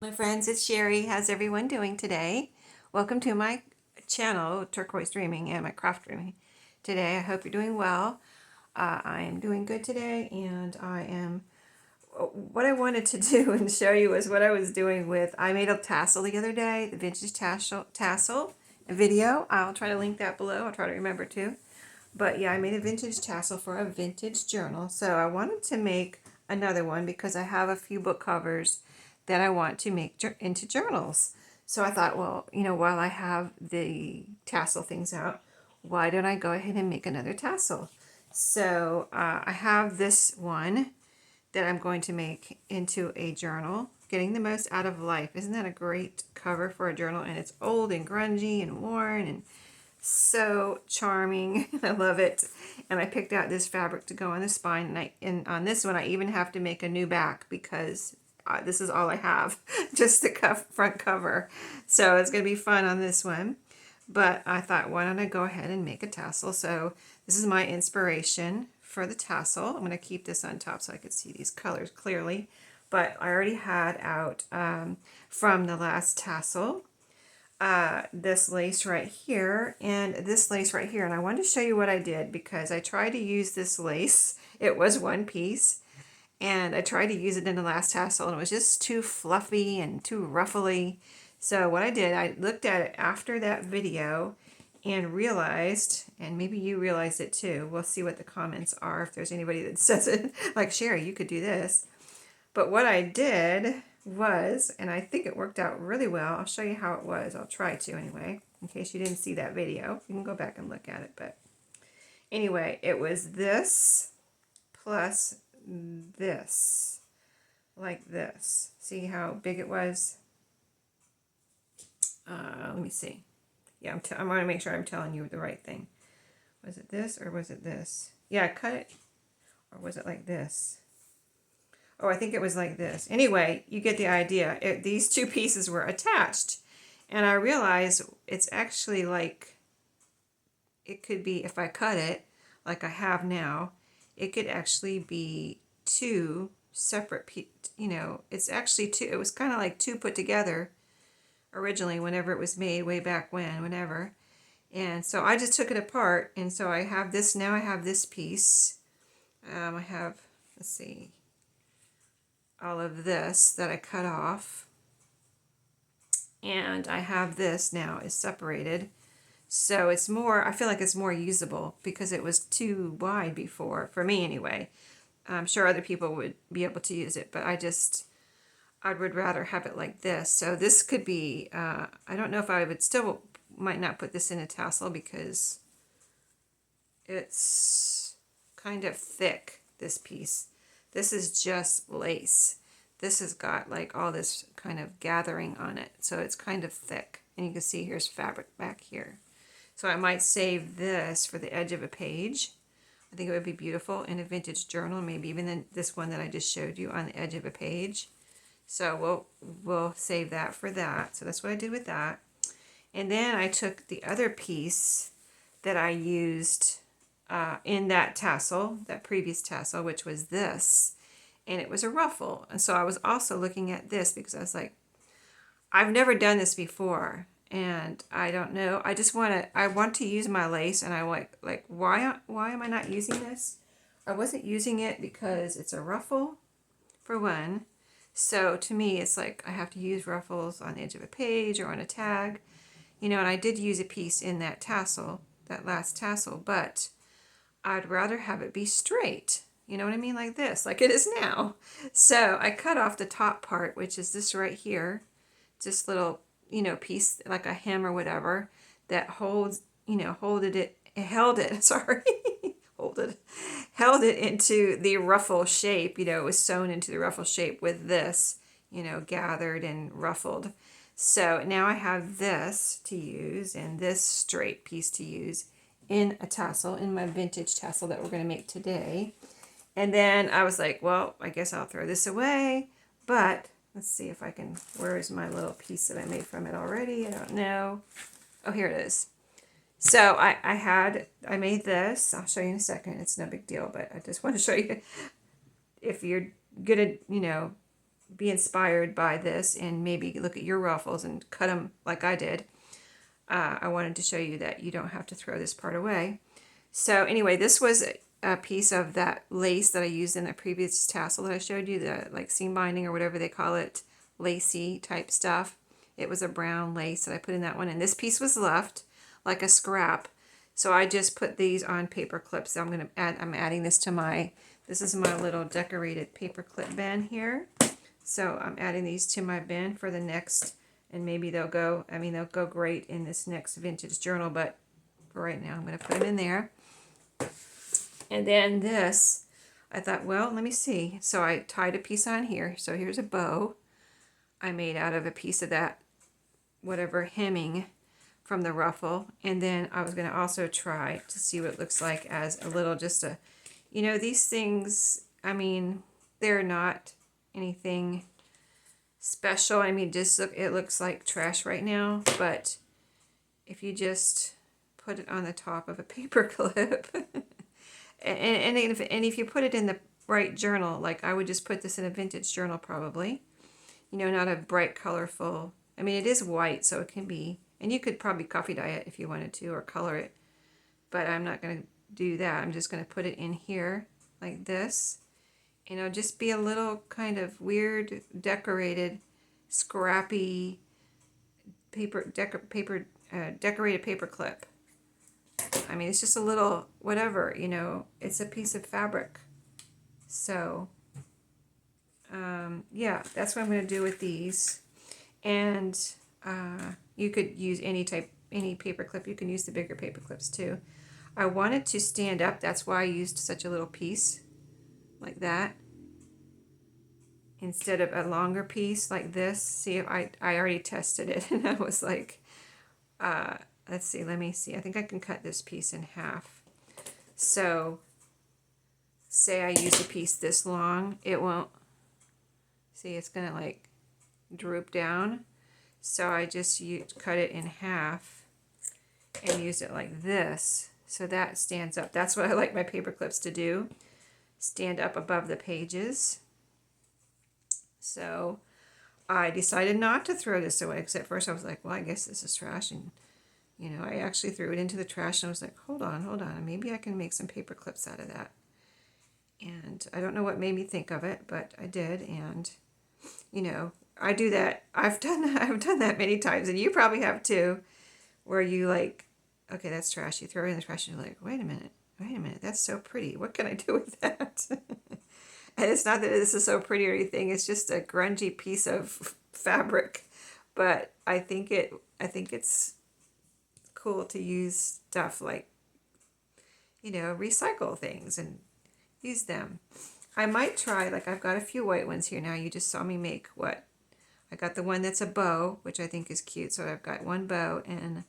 My friends, it's Sheree. How's everyone doing today? Welcome to my channel, Turquoise Dreaming, and my craft dreaming. Today, I hope you're doing well. I am doing good today, and what I wanted to do and show you is what I was doing with, I made a tassel the other day, the vintage tassel video. I'll try to link that below. I'll try to remember to. But yeah, I made a vintage tassel for a vintage journal. So I wanted to make another one because I have a few book covers that I want to make into journals. So I thought, well, while I have the tassel things out, why don't I go ahead and make another tassel? So I have this one that I'm going to make into a journal, Getting the Most Out of Life. Isn't that a great cover for a journal? And it's old and grungy and worn and so charming. I love it. And I picked out this fabric to go on the spine. And on this one, I even have to make a new back because this is all I have, just the front cover. So it's going to be fun on this one. But I thought, why don't I go ahead and make a tassel? So this is my inspiration for the tassel. I'm going to keep this on top so I could see these colors clearly. But I already had out from the last tassel this lace right here and this lace right here. And I wanted to show you what I did because I tried to use this lace. It was one piece. And I tried to use it in the last tassel and it was just too fluffy and too ruffly. So what I did, I looked at it after that video and realized, and maybe you realized it too, we'll see what the comments are if there's anybody that says it, like Sheree, you could do this. But what I did was, and I think it worked out really well, I'll show you how it was, I'll try to anyway, in case you didn't see that video. You can go back and look at it, but anyway, it was this plus this, like this. See how big it was? Let me see. Yeah, I want to make sure I'm telling you the right thing. Was it this or was it this? Yeah, I cut it. Or was it like this? Oh, I think it was like this. Anyway, you get the idea. These two pieces were attached. And I realized it's actually like, it could be, if I cut it like I have now, it could actually be two separate, it's actually two. It was kind of like two put together originally whenever it was made, way back whenever. And so I just took it apart. And so I have this, now I have this piece. I have, let's see, all of this that I cut off. And I have this now is separated. So it's more, I feel like it's more usable because it was too wide before, for me anyway. I'm sure other people would be able to use it, but I would rather have it like this. So this could be, I don't know if I would still, might not put this in a tassel because it's kind of thick, this piece. This is just lace. This has got like all this kind of gathering on it. So it's kind of thick. And you can see here's fabric back here. So I might save this for the edge of a page. I think it would be beautiful in a vintage journal, maybe even this one that I just showed you on the edge of a page. So we'll save that for that. So that's what I did with that. And then I took the other piece that I used in that tassel, that previous tassel, which was this, and it was a ruffle. And so I was also looking at this because I was like, I've never done this before. And I don't know. I want to use my lace, and I like why am I not using this? I wasn't using it because it's a ruffle, for one. So to me, it's like I have to use ruffles on the edge of a page or on a tag, and I did use a piece in that tassel, that last tassel, but I'd rather have it be straight. You know what I mean? Like this, like it is now. So I cut off the top part, which is this right here, this little piece like a hem or whatever that holds, held it, sorry, held it into the ruffle shape, it was sewn into the ruffle shape with this, gathered and ruffled. So now I have this to use and this straight piece to use in a tassel, in my vintage tassel that we're going to make today. And then I was like, well, I guess I'll throw this away, but let's see if I can, where is my little piece that I made from it already? I don't know. Oh, here it is. So I made this. I'll show you in a second. It's no big deal, but I just want to show you if you're good at, be inspired by this and maybe look at your ruffles and cut them like I did. I wanted to show you that you don't have to throw this part away. So anyway, this was a piece of that lace that I used in the previous tassel that I showed you, the like seam binding or whatever they call it, lacy type stuff. It was a brown lace that I put in that one, and this piece was left like a scrap. So I just put these on paper clips. So I'm adding this to this is my little decorated paper clip bin here. So I'm adding these to my bin for the next, and maybe they'll go great in this next vintage journal, but for right now I'm going to put them in there. And then this, I thought, well, let me see. So I tied a piece on here. So here's a bow I made out of a piece of that, whatever, hemming from the ruffle. And then I was going to also try to see what it looks like as a little, just a, these things, I mean, they're not anything special. I mean, just look, it looks like trash right now, but if you just put it on the top of a paper clip, and if you put it in the right journal, like I would just put this in a vintage journal probably, not a bright, colorful, I mean, it is white, so it can be, and you could probably coffee dye it if you wanted to, or color it, but I'm not going to do that. I'm just going to put it in here like this, and it'll just be a little kind of weird, decorated, scrappy decorated paper clip. I mean, it's just a little whatever, it's a piece of fabric. So yeah, that's what I'm going to do with these. And you could use any paper clip. You can use the bigger paper clips too. I wanted to stand up, that's why I used such a little piece like that instead of a longer piece like this. See, if I already tested it and I was like, let's see, let me see. I think I can cut this piece in half. So say I use a piece this long, it won't, see, it's going to like droop down. So I just cut it in half and use it like this. So that stands up. That's what I like my paper clips to do. Stand up above the pages. So I decided not to throw this away, because at first I was like, well, I guess this is trash. And, I actually threw it into the trash and I was like, hold on. Maybe I can make some paper clips out of that. And I don't know what made me think of it, but I did. And, I do that. I've done that many times, and you probably have too, where you like, okay, that's trash. You throw it in the trash and you're like, wait a minute. That's so pretty. What can I do with that? And it's not that this is so pretty or anything. It's just a grungy piece of fabric. But I think it's cool to use stuff like, recycle things and use them. I might try, like I've got a few white ones here now. You just saw me make what? I got the one that's a bow, which I think is cute. So I've got one bow and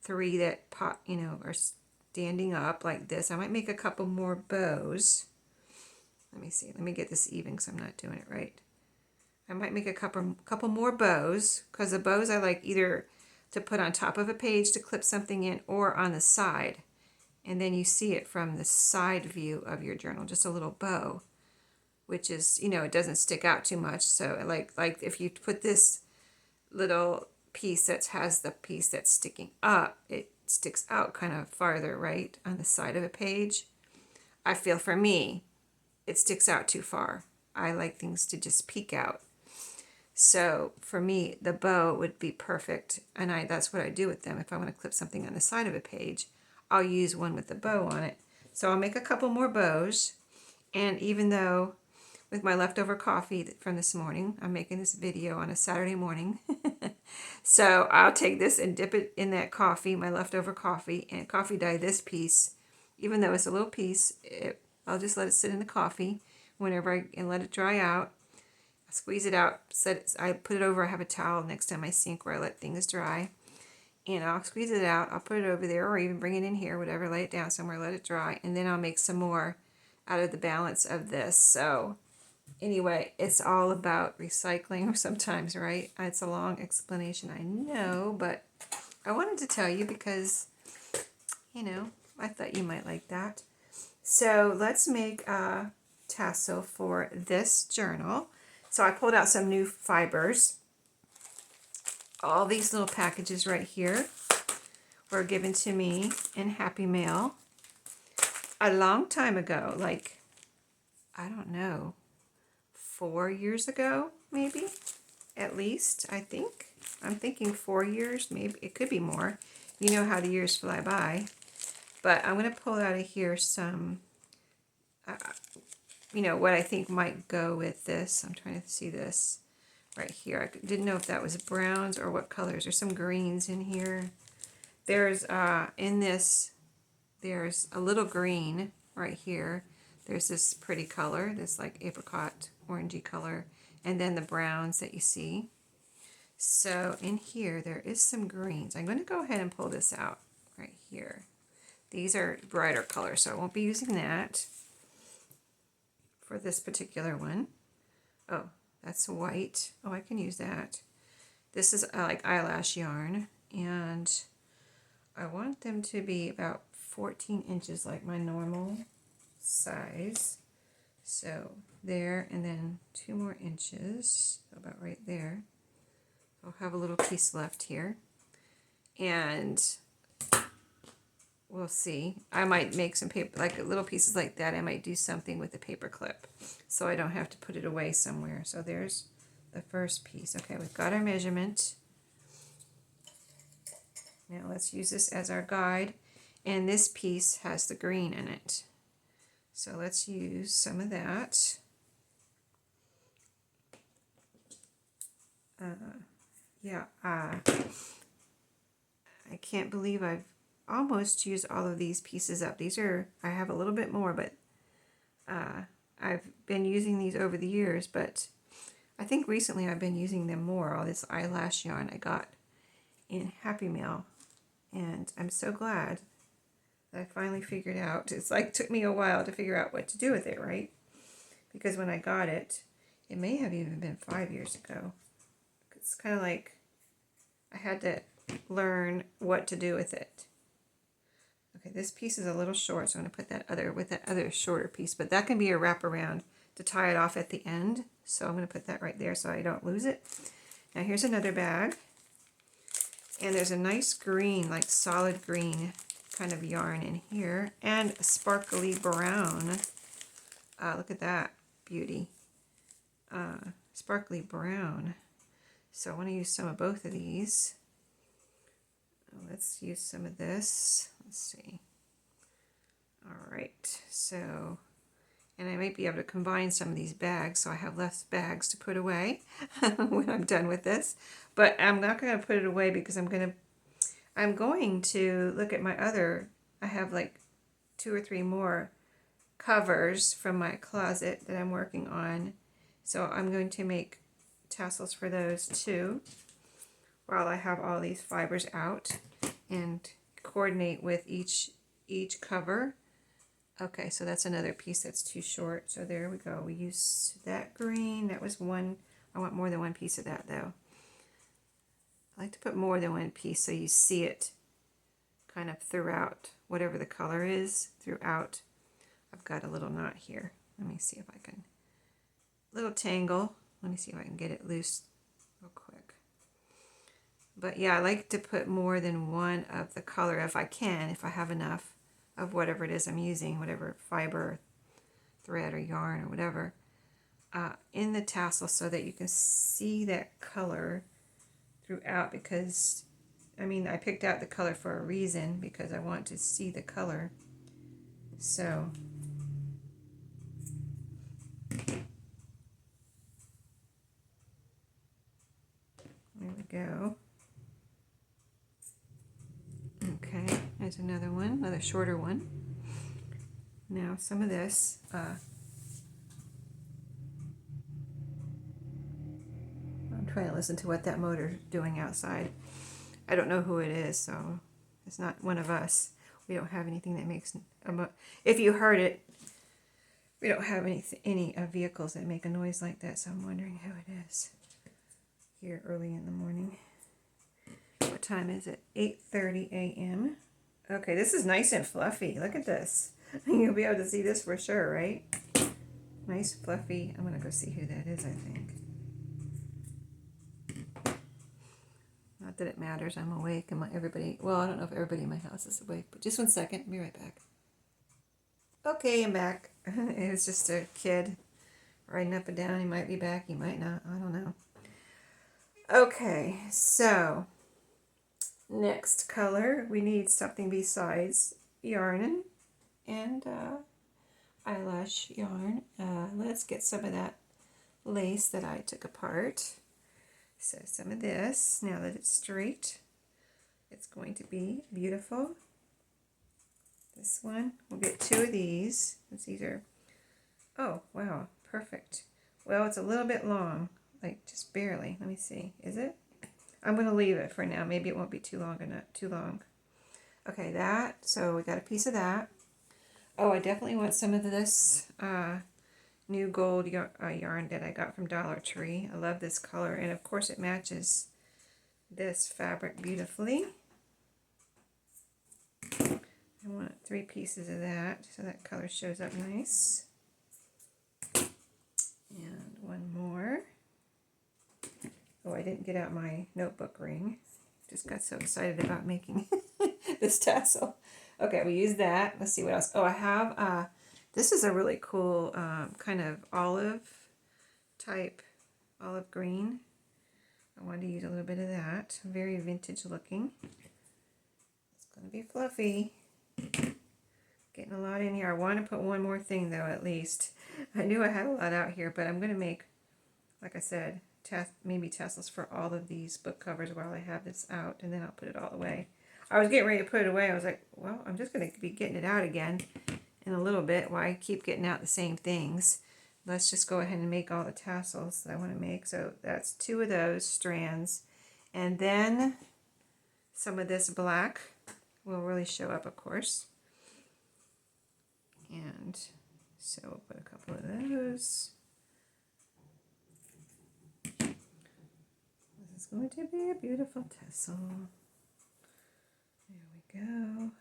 3 that pop, are standing up like this. I might make a couple more bows. Let me see. Let me get this even because I'm not doing it right. I might make a couple more bows, because the bows I like either to put on top of a page to clip something in, or on the side. And then you see it from the side view of your journal, just a little bow, which is, it doesn't stick out too much. So like if you put this little piece that has the piece that's sticking up, it sticks out kind of farther, right, on the side of a page. I feel for me, it sticks out too far. I like things to just peek out. So for me, the bow would be perfect, and that's what I do with them. If I want to clip something on the side of a page, I'll use one with the bow on it. So I'll make a couple more bows, and even though with my leftover coffee from this morning, I'm making this video on a Saturday morning, so I'll take this and dip it in that coffee, my leftover coffee, and coffee dye this piece. Even though it's a little piece, I'll just let it sit in the coffee and let it dry out. I squeeze it out, I put it over, I have a towel next to my sink where I let things dry. And I'll squeeze it out, I'll put it over there, or even bring it in here, whatever, lay it down somewhere, let it dry, and then I'll make some more out of the balance of this. So anyway, it's all about recycling sometimes, right? It's a long explanation, I know, but I wanted to tell you because, I thought you might like that. So let's make a tassel for this journal. So I pulled out some new fibers. All these little packages right here were given to me in Happy Mail a long time ago, like, I don't know, 4 years ago, maybe, at least, I think. I'm thinking 4 years, maybe, it could be more. You know how the years fly by. But I'm going to pull out of here some, you know, what I think might go with this. I'm trying to see this right here. I didn't know if that was browns or what colors. There's some greens in here. There's, in this, there's a little green right here. There's this pretty color, this like apricot orangey color, and then the browns that you see. So in here, there is some greens. I'm going to go ahead and pull this out right here. These are brighter colors, so I won't be using that for this particular one. Oh, that's white. Oh, I can use that. This is like eyelash yarn, and I want them to be about 14 inches, like my normal size. So there, and then 2 more inches, about right there. I'll have a little piece left here, and we'll see. I might make some paper, like little pieces like that. I might do something with the paper clip so I don't have to put it away somewhere. So there's the first piece. Okay, we've got our measurement. Now let's use this as our guide, and this piece has the green in it. So let's use some of that. I can't believe I've almost used all of these pieces up. These are, I have a little bit more, but I've been using these over the years, but I think recently I've been using them more. All this eyelash yarn I got in Happy Mail, and I'm so glad that I finally figured out. It's like took me a while to figure out what to do with it, right? Because when I got it, it may have even been 5 years ago. It's kind of like I had to learn what to do with it. Okay, this piece is a little short, so I'm going to put that other with that other shorter piece, but that can be a wraparound to tie it off at the end. So I'm going to put that right there so I don't lose it. Now here's another bag, and there's a nice green, like solid green kind of yarn in here, and a sparkly brown. Look at that beauty. Sparkly brown. So I want to use some of both of these. Let's use some of this. Let's see. All right, so, and I might be able to combine some of these bags so I have less bags to put away when I'm done with this. But I'm not going to put it away because I'm going to look at my other, I have like 2 or 3 more covers from my closet that I'm working on. So I'm going to make tassels for those too, while I have all these fibers out, and coordinate with each cover. Okay, so that's another piece that's too short. So there we go. We use that green. That was one. I want more than one piece of that though. I like to put more than one piece so you see it kind of throughout, whatever the color is throughout. I've got a little knot here. Let me see if I can, little tangle. Let me see if I can get it loose real quick. But yeah, I like to put more than one of the color if I can, if I have enough of whatever it is I'm using, whatever fiber, thread, or yarn, or whatever, in the tassel so that you can see that color throughout. Because, I mean, I picked out the color for a reason, because I want to see the color. So there we go. Okay, there's another one, another shorter one. Now some of this, I'm trying to listen to what that motor's doing outside. I don't know who it is, so it's not one of us. We don't have anything that makes if you heard it, we don't have any vehicles that make a noise like that, so I'm wondering who it is here early in the morning. What time is it? 8:30 a.m. Okay, this is nice and fluffy. Look at this. You'll be able to see this for sure, right? Nice fluffy. I'm going to go see who that is, I think. Not that it matters. I'm awake and everybody, well, I don't know if everybody in my house is awake, but just one second. I'll be right back. Okay, I'm back. It was just a kid riding up and down. He might be back. He might not. I don't know. Okay, so next color, we need something besides yarn and eyelash yarn. Let's get some of that lace that I took apart. So some of this, now that it's straight, it's going to be beautiful. This one, we'll get 2 of these. These are, oh wow, perfect. Well, it's a little bit long, like just barely. Let me see, is it? I'm going to leave it for now. Maybe it won't be too long. Okay, that, so we got a piece of that. Oh, I definitely want some of this new gold yarn that I got from Dollar Tree. I love this color, and of course it matches this fabric beautifully. I want 3 pieces of that so that color shows up nice. And one more. Oh, I didn't get out my notebook ring. Just got so excited about making this tassel. Okay, we use that. Let's see what else. Oh, I have, this is a really cool kind of olive green. I wanted to use a little bit of that. Very vintage looking. It's going to be fluffy. Getting a lot in here. I want to put one more thing though, at least. I knew I had a lot out here, but I'm going to make, like I said, maybe tassels for all of these book covers while I have this out, and then I'll put it all away. I was getting ready to put it away. I was like, well, I'm just going to be getting it out again in a little bit. Why keep getting out the same things? Let's just go ahead and make all the tassels that I want to make. So that's 2 of those strands. And then some of this black will really show up, of course. And so we'll put a couple of those. This is going to be a beautiful tassel. There we go.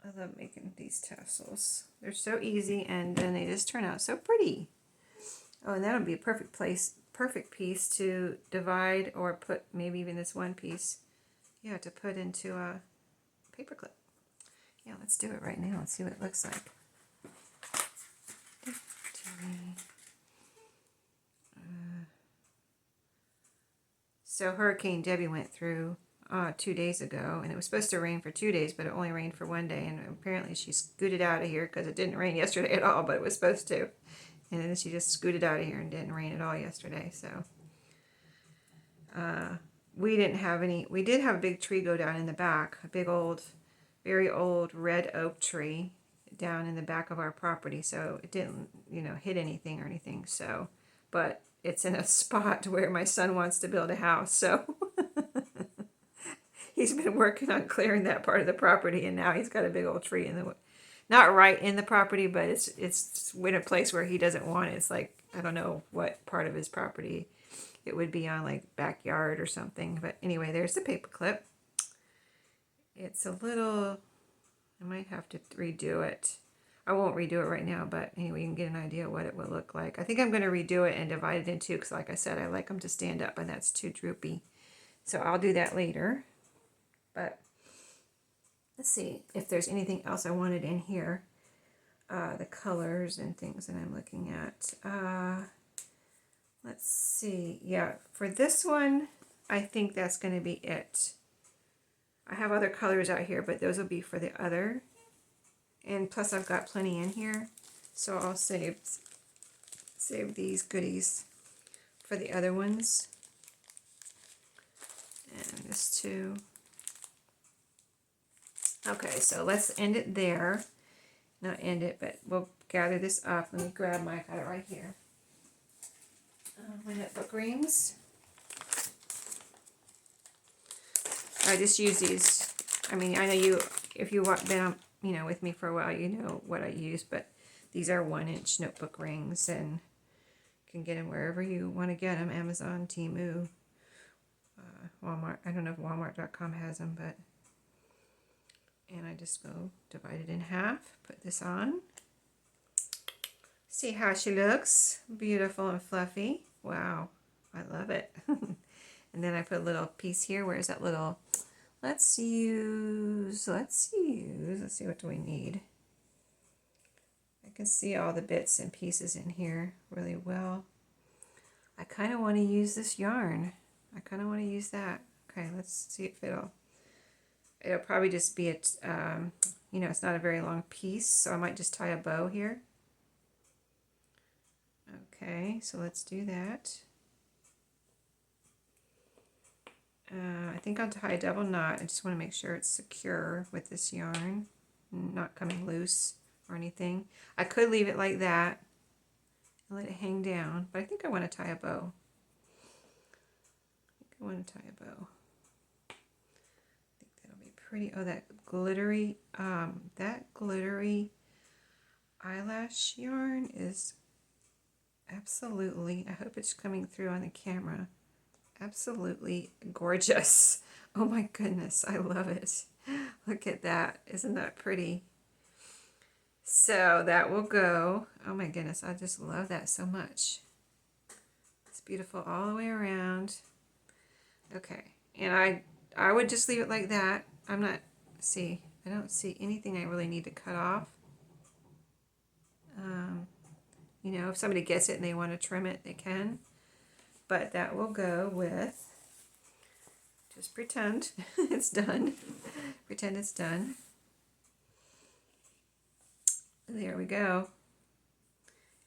I love making these tassels. They're so easy, and then they just turn out so pretty. Oh, and that'll be a perfect piece to divide, or put maybe even this one piece, yeah, to put into a paperclip. Yeah, let's do it right now and see what it looks like. So Hurricane Debbie went through 2 days ago, and it was supposed to rain for 2 days, but it only rained for 1 day, and apparently she scooted out of here because it didn't rain yesterday at all, but it was supposed to. And then she just scooted out of here and didn't rain at all yesterday. So we didn't have any. We did have a big tree go down in the back, a big old, very old red oak tree down in the back of our property. So it didn't, hit anything or anything. So, but it's in a spot where my son wants to build a house. So he's been working on clearing that part of the property, and now he's got a big old tree in the, not right in the property, but it's in a place where he doesn't want it. It's like, I don't know what part of his property it would be on, like backyard or something. But anyway, there's the paper clip. It's a little, I might have to redo it. I won't redo it right now, but anyway, you can get an idea of what it will look like. I think I'm going to redo it and divide it in 2 because, like I said, I like them to stand up, and that's too droopy. So I'll do that later. But let's see if there's anything else I wanted in here. The colors and things that I'm looking at. Let's see. Yeah, for this one, I think that's going to be it. I have other colors out here, but those will be for the other. And plus I've got plenty in here. So I'll save these goodies for the other ones. And this too. Okay, so let's end it there. Not end it, but we'll gather this up. Let me grab I got it right here. My notebook rings. I just use these. I mean, I know if you've been with me for a while, you know what I use, but these are 1-inch notebook rings, and you can get them wherever you want to get them. Amazon, Temu, Walmart. I don't know if Walmart.com has them, but, and I just go divide it in half, put this on, See how she looks? Beautiful and fluffy. Wow, I love it. And then I put a little piece here. Where's that little, let's see, what do we need? I can see all the bits and pieces in here really well. I kind of want to use this yarn. I kind of want to use that. Okay, let's see if it'll probably just be it's not a very long piece, so I might just tie a bow here. Okay, so let's do that. I think I'll tie a double knot. I just want to make sure it's secure with this yarn, not coming loose or anything. I could leave it like that and let it hang down, but I think I want to tie a bow. I want to tie a bow. I think that'll be pretty. Oh, that glittery eyelash yarn is absolutely, I hope it's coming through on the camera, absolutely gorgeous. Oh my goodness, I love it. Look at that. Isn't that pretty? So that will go. Oh my goodness, I just love that so much. It's beautiful all the way around. Okay, and I would just leave it like that. I don't see anything I really need to cut off. If somebody gets it and they want to trim it, they can. But that will go with, just pretend it's done. Pretend it's done. There we go.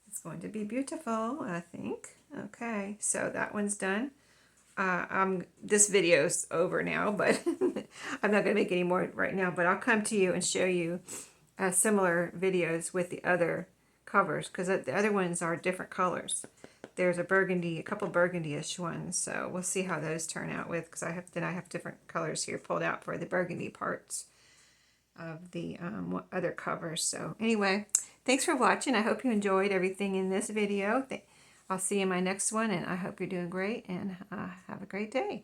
It's going to be beautiful, I think. Okay, so that one's done. This video's over now, but I'm not going to make any more right now, but I'll come to you and show you similar videos with the other covers, because the other ones are different colors. There's a couple burgundy-ish ones, so we'll see how those turn out with, because I have different colors here pulled out for the burgundy parts of the other covers. So anyway, thanks for watching. I hope you enjoyed everything in this video. I'll see you in my next one, and I hope you're doing great, and have a great day.